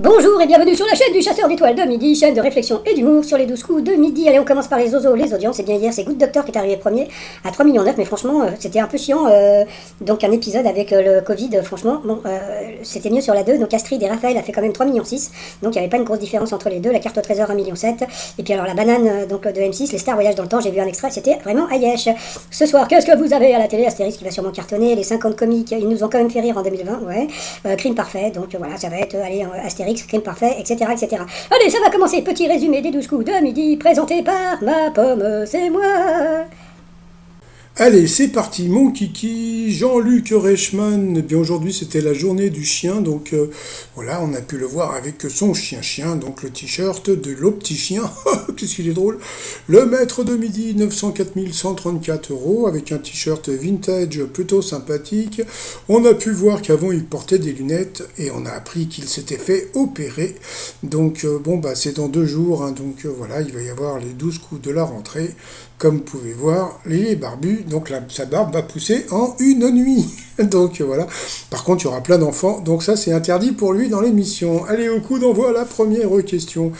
Bonjour et bienvenue sur la chaîne du chasseur d'étoiles de midi, chaîne de réflexion et d'humour sur les 12 coups de midi. Allez, on commence par les zozos, les audiences. Et bien hier, c'est Good Doctor qui est arrivé premier à 3,9 millions, mais franchement, c'était un peu chiant. Donc un épisode avec le Covid, franchement, bon, c'était mieux sur la 2. Donc Astrid et Raphaël a fait quand même 3,6 millions. Donc il n'y avait pas une grosse différence entre les deux. La carte au trésor 1,7 million. Et puis alors la banane donc de M6, les stars voyagent dans le temps, j'ai vu un extrait, c'était vraiment ayesh. Ce soir, qu'est-ce que vous avez à la télé? Astérix qui va sûrement cartonner, les 50 comiques, ils nous ont quand même fait rire en 2020, ouais. Crime parfait, donc voilà, ça va être, allez, Astérix, crime parfait, etc., etc. Allez, ça va commencer, petit résumé des 12 coups de midi, présenté par ma pomme, c'est moi. Allez, c'est parti, mon kiki, Jean-Luc Reichmann. Eh bien aujourd'hui c'était la journée du chien, donc voilà, on a pu le voir avec son chien, donc le t-shirt de l'opticien, qu'est-ce qu'il est drôle. Le maître de midi, 904 134 €, avec un t-shirt vintage plutôt sympathique. On a pu voir qu'avant il portait des lunettes et on a appris qu'il s'était fait opérer. Donc bon, bah c'est dans 2 jours, hein, donc voilà, il va y avoir les 12 coups de la rentrée. Comme vous pouvez voir, les barbus, donc sa barbe va pousser en une nuit. Donc voilà. Par contre, il y aura plein d'enfants, donc ça c'est interdit pour lui dans l'émission. Allez, au coup d'envoi, la première question.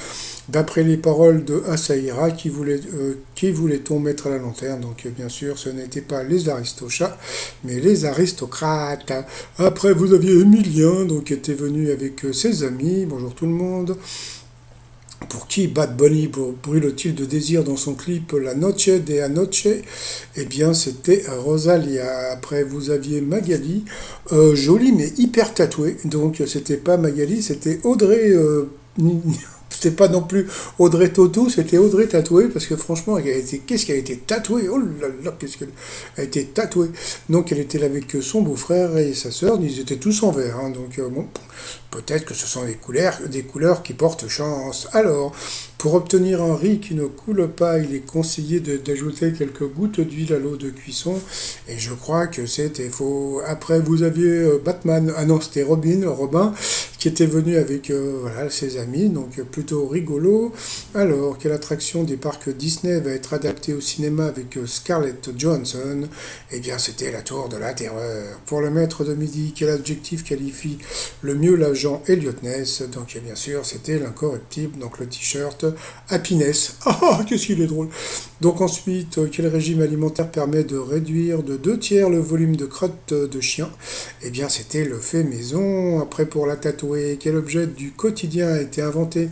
D'après les paroles de Assaïra, qui voulait-on mettre à la lanterne? Donc bien sûr, ce n'était pas les aristochats, mais les aristocrates. Après, vous aviez Emilien, donc qui était venu avec ses amis. Bonjour tout le monde. Pour qui Bad Bunny brûle-t-il de désir dans son clip La Noche de Anoche? Eh bien, c'était Rosalia. Après, vous aviez Magali, jolie mais hyper tatouée. Donc, c'était pas Magali, c'était Audrey. C'était pas non plus Audrey Tautou, c'était Audrey tatouée, parce que franchement, qu'est-ce qu'elle a été tatouée? Oh là là, qu'est-ce qu'elle a été tatouée. Donc elle était là avec son beau-frère et sa sœur, ils étaient tous en vert, hein, donc bon, peut-être que ce sont des couleurs qui portent chance. Alors, pour obtenir un riz qui ne coule pas, il est conseillé d'ajouter quelques gouttes d'huile à l'eau de cuisson, et je crois que c'était faux. Après, vous aviez Batman, ah non, c'était Robin, qui était venu avec voilà, ses amis, donc plutôt rigolo. Alors, quelle attraction des parcs Disney va être adaptée au cinéma avec Scarlett Johansson? Eh bien, c'était la Tour de la Terreur. Pour le maître de midi, quel adjectif qualifie le mieux l'agent Elliot Ness? Donc, bien sûr, c'était l'incorruptible, donc le t-shirt Happiness. Ah, qu'est-ce qu'il est drôle! Donc ensuite, quel régime alimentaire permet de réduire de 2/3 le volume de crotte de chien? Eh bien, c'était le fait maison. Après, pour la tatouer, quel objet du quotidien a été inventé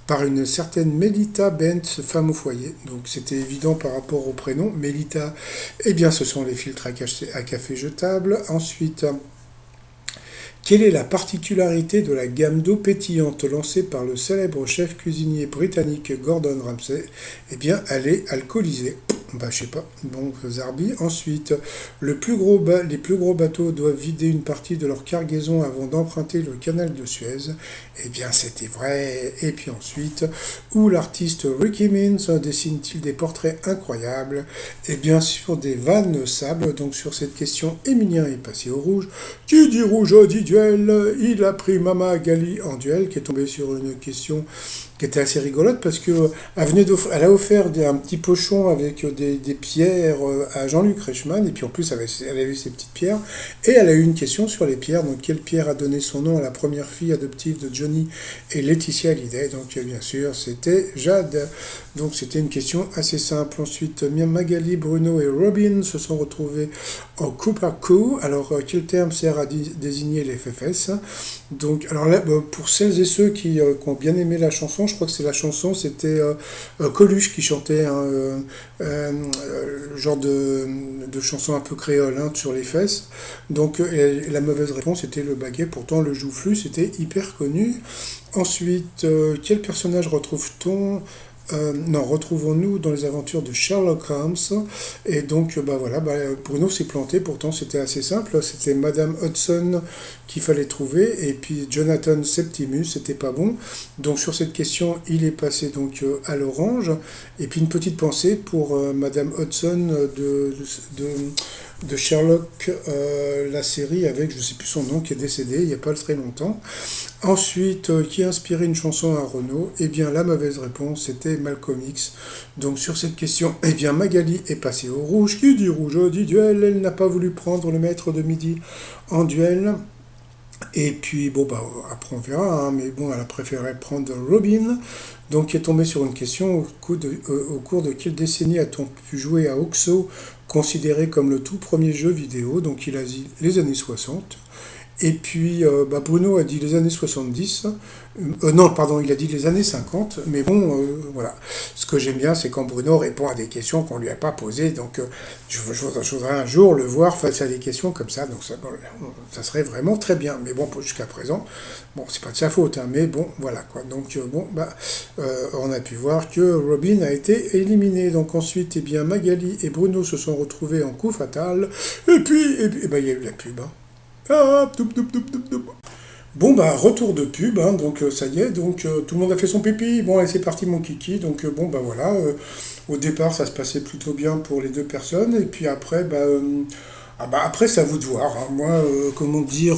par une certaine Melita Bentz, femme au foyer? Donc c'était évident par rapport au prénom. Melita, eh bien, ce sont les filtres à café jetables. Ensuite, quelle est la particularité de la gamme d'eau pétillante lancée par le célèbre chef cuisinier britannique Gordon Ramsay? Eh bien, elle est alcoolisée. Bah, je sais pas. Bon, Zarbi. Ensuite, les plus gros bateaux doivent vider une partie de leur cargaison avant d'emprunter le canal de Suez. Eh bien, c'était vrai. Et puis ensuite, où l'artiste Ricky Means dessine-t-il des portraits incroyables? Eh bien, sur des vannes sable. Donc, sur cette question, Emilien est passé au rouge. Qui dit rouge dit duel. Il a pris Mama Gali en duel, qui est tombé sur une question qui était assez rigolote parce que elle a offert un petit pochon avec des pierres à Jean-Luc Reichmann, et puis en plus elle avait ses petites pierres, et elle a eu une question sur les pierres. Donc quelle pierre a donné son nom à la première fille adoptive de Johnny et Laetitia Hallyday? Donc bien sûr c'était Jade. Donc c'était une question assez simple. Ensuite, Magali, Bruno et Robin se sont retrouvés au Cooper Coup. Alors quel terme sert à désigner les FFS? Donc alors là, pour celles et ceux qui ont bien aimé la chanson, je crois que c'est la chanson, c'était Coluche qui chantait le genre de chanson un peu créole, hein, sur les fesses. Donc la mauvaise réponse était le baguet, pourtant le joufflu c'était hyper connu. Ensuite, quel personnage retrouve-t-on retrouvons-nous dans les aventures de Sherlock Holmes? Et donc, Bruno s'est planté, pourtant c'était assez simple, c'était Madame Hudson qu'il fallait trouver, et puis Jonathan Septimus, c'était pas bon. Donc sur cette question, il est passé donc à l'orange, et puis une petite pensée pour Madame Hudson de Sherlock, la série avec, je ne sais plus son nom, qui est décédé il n'y a pas très longtemps. Ensuite, qui a inspiré une chanson à Renaud? Eh bien, la mauvaise réponse, c'était Malcolm X. Donc, sur cette question, eh bien, Magali est passée au rouge. Qui dit rouge dit duel. Elle n'a pas voulu prendre le maître de midi en duel. Et puis, bon, bah, après on verra, hein, mais bon, elle a préféré prendre Robin, donc qui est tombée sur une question au cours de quelle décennie a-t-on pu jouer à Oxo, considéré comme le tout premier jeu vidéo, donc il a dit les années 60. Et puis bah, Bruno a dit les années 70. Non, pardon, il a dit les années 50. Mais bon, voilà. Ce que j'aime bien, c'est quand Bruno répond à des questions qu'on lui a pas posées. Donc je voudrais un jour le voir face à des questions comme ça. Donc ça serait vraiment très bien. Mais bon, jusqu'à présent, bon, c'est pas de sa faute. Hein, mais bon, voilà quoi. Donc bon, bah, on a pu voir que Robin a été éliminé. Donc ensuite, eh bien, Magali et Bruno se sont retrouvés en coup fatal. Et puis bah, il y a eu la pub. Hein. Ah, toup, toup, toup, toup, toup. Bon bah retour de pub, hein, donc ça y est, donc tout le monde a fait son pipi, bon allez c'est parti mon kiki, donc bon bah voilà, au départ ça se passait plutôt bien pour les deux personnes, et puis après après c'est à vous de voir, hein. Moi comment dire,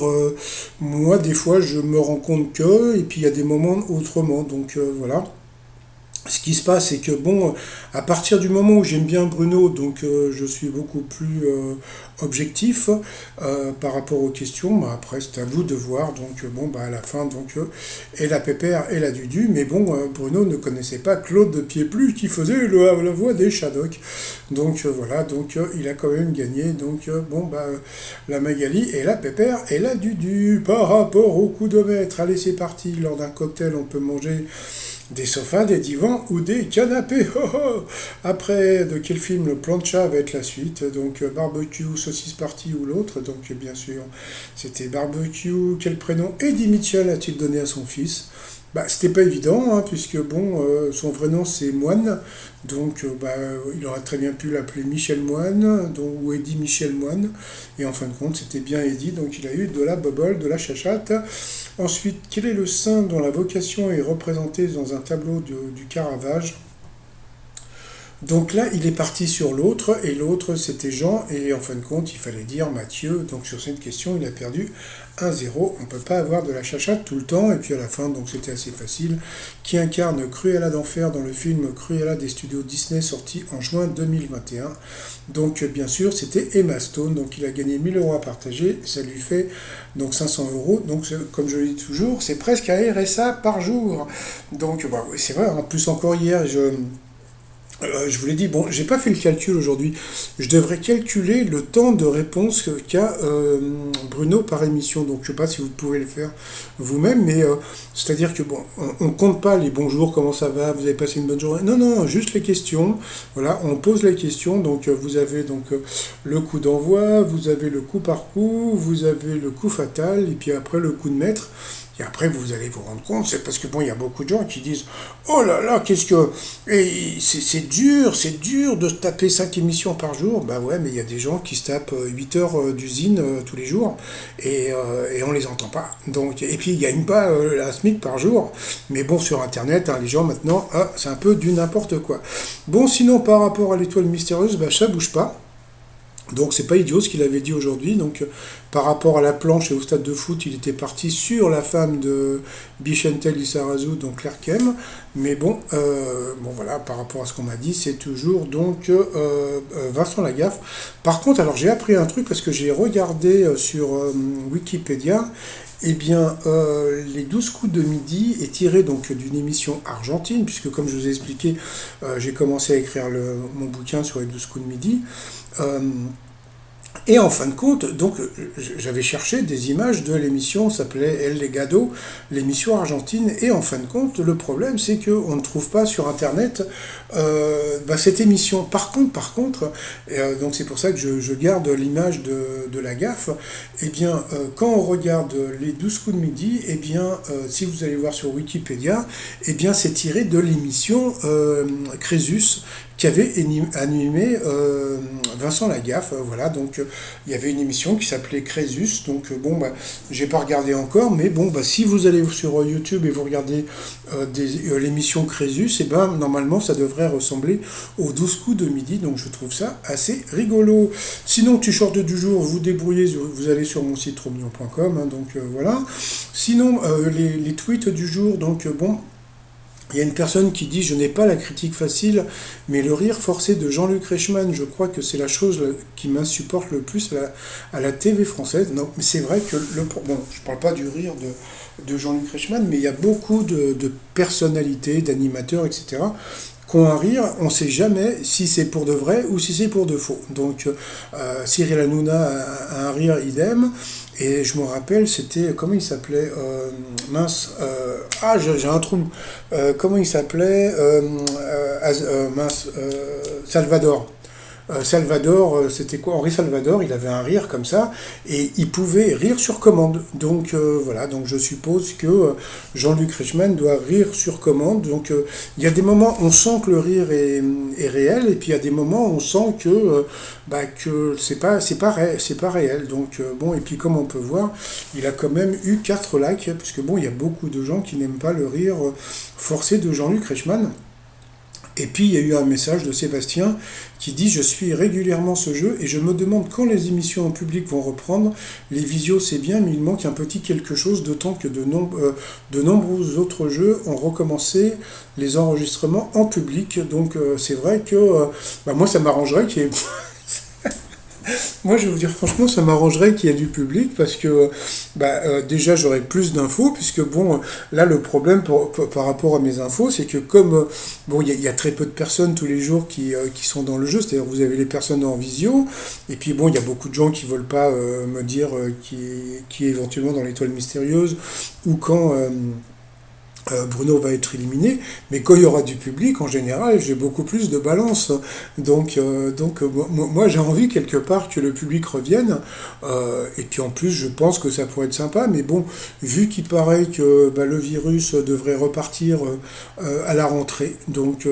moi des fois je me rends compte que, et puis il y a des moments autrement, donc voilà. Ce qui se passe, c'est que bon, à partir du moment où j'aime bien Bruno, donc je suis beaucoup plus objectif par rapport aux questions. Bah, après, c'est à vous de voir. Donc bon, bah à la fin, donc et la Pépère et la Dudu. Mais bon, Bruno ne connaissait pas Claude de Pieplu qui faisait la voix des Shadocks. Donc voilà, donc il a quand même gagné. Donc bon, bah la Magali et la Pépère et la Dudu. Par rapport au coudomètre, allez, c'est parti. Lors d'un cocktail, on peut manger des sofas, des divans ou des canapés. Oh, oh. Après, de quel film le plancha va être la suite? Donc barbecue, saucisse party ou l'autre. Donc bien sûr, c'était barbecue. Quel prénom Eddie Mitchell a-t-il donné à son fils? Bah, c'était pas évident, hein, puisque bon, son vrai nom c'est Moine, donc bah, il aurait très bien pu l'appeler Michel Moine, donc, ou Eddie Michel Moine, et en fin de compte c'était bien Eddie, donc il a eu de la bobole, de la chachate. Ensuite, quel est le saint dont la vocation est représentée dans un tableau du Caravage? Donc là, il est parti sur l'autre, et l'autre c'était Jean, et en fin de compte, il fallait dire Mathieu. Donc sur cette question, il a perdu 1-0. On ne peut pas avoir de la chachate tout le temps, et puis à la fin, donc c'était assez facile. Qui incarne Cruella d'Enfer dans le film Cruella des studios Disney sorti en juin 2021. Donc bien sûr, c'était Emma Stone, donc il a gagné 1000 € à partager, ça lui fait donc 500 €. Donc comme je le dis toujours, c'est presque un RSA par jour. Donc bah, c'est vrai, en plus encore hier, je vous l'ai dit, bon, j'ai pas fait le calcul aujourd'hui. Je devrais calculer le temps de réponse qu'a Bruno par émission. Donc je sais pas si vous pouvez le faire vous-même, mais c'est-à-dire que bon, on compte pas les bonjours, comment ça va, vous avez passé une bonne journée. Non, non, juste les questions. Voilà, on pose les questions. Donc vous avez donc le coup d'envoi, vous avez le coup par coup, vous avez le coup fatal, et puis après le coup de maître. Et après, vous allez vous rendre compte, c'est parce que bon, il y a beaucoup de gens qui disent oh là là, qu'est-ce que. Et c'est dur de se taper 5 émissions par jour. Bah ouais, mais il y a des gens qui se tapent 8 heures d'usine tous les jours et on les entend pas. Donc, et puis, ils gagnent pas la SMIC par jour. Mais bon, sur Internet, hein, les gens maintenant, c'est un peu du n'importe quoi. Bon, sinon, par rapport à l'étoile mystérieuse, bah, ça bouge pas. Donc c'est pas idiot ce qu'il avait dit aujourd'hui. Donc par rapport à la planche et au stade de foot, il était parti sur la femme de Bichentel Lizarazu, donc Claire Kem. Mais bon, bon voilà, par rapport à ce qu'on m'a dit, c'est toujours donc Vincent Lagaffe. Par contre, alors j'ai appris un truc parce que j'ai regardé sur Wikipédia. Eh bien, les 12 coups de midi est tiré donc d'une émission argentine, puisque comme je vous ai expliqué, j'ai commencé à écrire mon bouquin sur les 12 coups de midi. Euh, et en fin de compte, donc j'avais cherché des images de l'émission, ça s'appelait El Legado, l'émission argentine, et en fin de compte, le problème c'est qu'on ne trouve pas sur internet cette émission. Par contre, donc c'est pour ça que je garde l'image de la gaffe, eh bien quand on regarde les 12 coups de midi, eh bien si vous allez voir sur Wikipédia, eh bien c'est tiré de l'émission Crésus, qui avait animé Vincent Lagaffe. Voilà, donc il y avait une émission qui s'appelait Crésus. Donc bon, bah, j'ai pas regardé encore, mais bon, bah, si vous allez sur YouTube et vous regardez l'émission Crésus, et ben normalement ça devrait ressembler aux 12 coups de midi. Donc je trouve ça assez rigolo. Sinon, tu short du jour, vous débrouillez, vous allez sur mon site tromignon.com. Hein, donc voilà. Sinon, les tweets du jour, donc bon. Il y a une personne qui dit: je n'ai pas la critique facile, mais le rire forcé de Jean-Luc Reichmann, je crois que c'est la chose qui m'insupporte le plus à la TV française. Non, mais c'est vrai que bon, je ne parle pas du rire de Jean-Luc Reichmann, mais il y a beaucoup de personnalités, d'animateurs, etc., qui ont un rire, on ne sait jamais si c'est pour de vrai ou si c'est pour de faux. Donc Cyril Hanouna a un rire idem, et je me rappelle, c'était, comment il s'appelait, mince, j'ai un trou, comment il s'appelait, mince, Salvador. Salvador, c'était quoi? Henri Salvador, il avait un rire comme ça, et il pouvait rire sur commande. Donc voilà, donc je suppose que Jean-Luc Reichmann doit rire sur commande. Donc il y a des moments où on sent que le rire est réel, et puis il y a des moments où on sent que c'est pas réel. Donc bon, et puis comme on peut voir, il a quand même eu 4 likes, puisque bon, il y a beaucoup de gens qui n'aiment pas le rire forcé de Jean-Luc Reichmann. Et puis il y a eu un message de Sébastien qui dit: je suis régulièrement ce jeu et je me demande quand les émissions en public vont reprendre. Les visios c'est bien, mais il manque un petit quelque chose, d'autant que de nombreux autres jeux ont recommencé les enregistrements en public. Donc c'est vrai que moi ça m'arrangerait qu'il y ait moi, je vais vous dire franchement, ça m'arrangerait qu'il y ait du public parce que déjà j'aurais plus d'infos, puisque bon, là le problème par rapport à mes infos, c'est que comme bon, il y a très peu de personnes tous les jours qui sont dans le jeu, c'est-à-dire vous avez les personnes en visio, et puis bon, il y a beaucoup de gens qui veulent pas me dire qui est éventuellement dans l'étoile mystérieuse ou quand Bruno va être éliminé, mais quand il y aura du public, en général, j'ai beaucoup plus de balance. Donc moi, j'ai envie quelque part que le public revienne. Et puis en plus, je pense que ça pourrait être sympa. Mais bon, vu qu'il paraît que le virus devrait repartir à la rentrée, donc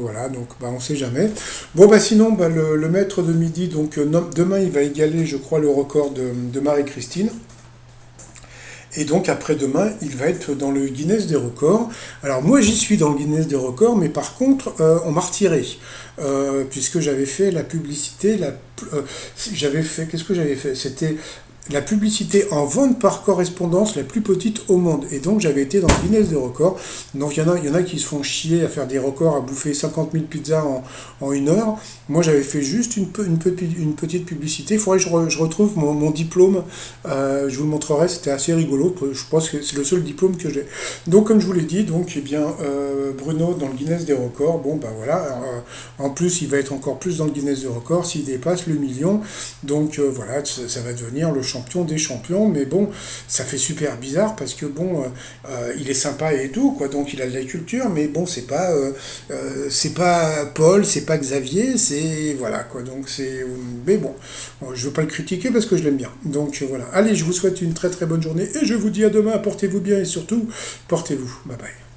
voilà, donc on sait jamais. Bon sinon, le maître de midi, donc demain, il va égaler, je crois, le record de Marie-Christine. Et donc après-demain, il va être dans le Guinness des records. Alors moi j'y suis dans le Guinness des records, mais par contre on m'a retiré. Puisque j'avais fait la publicité, qu'est-ce que j'avais fait? C'était la publicité en vente par correspondance la plus petite au monde. Et donc j'avais été dans le Guinness des records. Donc il y en a qui se font chier à faire des records, à bouffer 50 000 pizzas en 1 heure. Moi j'avais fait juste une petite publicité. Il faudrait que je retrouve mon diplôme. Je vous le montrerai, c'était assez rigolo. Je pense que c'est le seul diplôme que j'ai. Donc comme je vous l'ai dit, donc Bruno dans le Guinness des records. Bon voilà. En plus il va être encore plus dans le Guinness des records s'il dépasse le million. Donc voilà, ça va devenir le champion des champions, mais bon, ça fait super bizarre parce que bon, il est sympa et tout, quoi, donc il a de la culture, mais bon, c'est pas Paul, c'est pas Xavier, c'est voilà, quoi, donc mais bon, je veux pas le critiquer parce que je l'aime bien, donc voilà. Allez, je vous souhaite une très très bonne journée et je vous dis à demain, portez-vous bien et surtout, portez-vous, bye bye.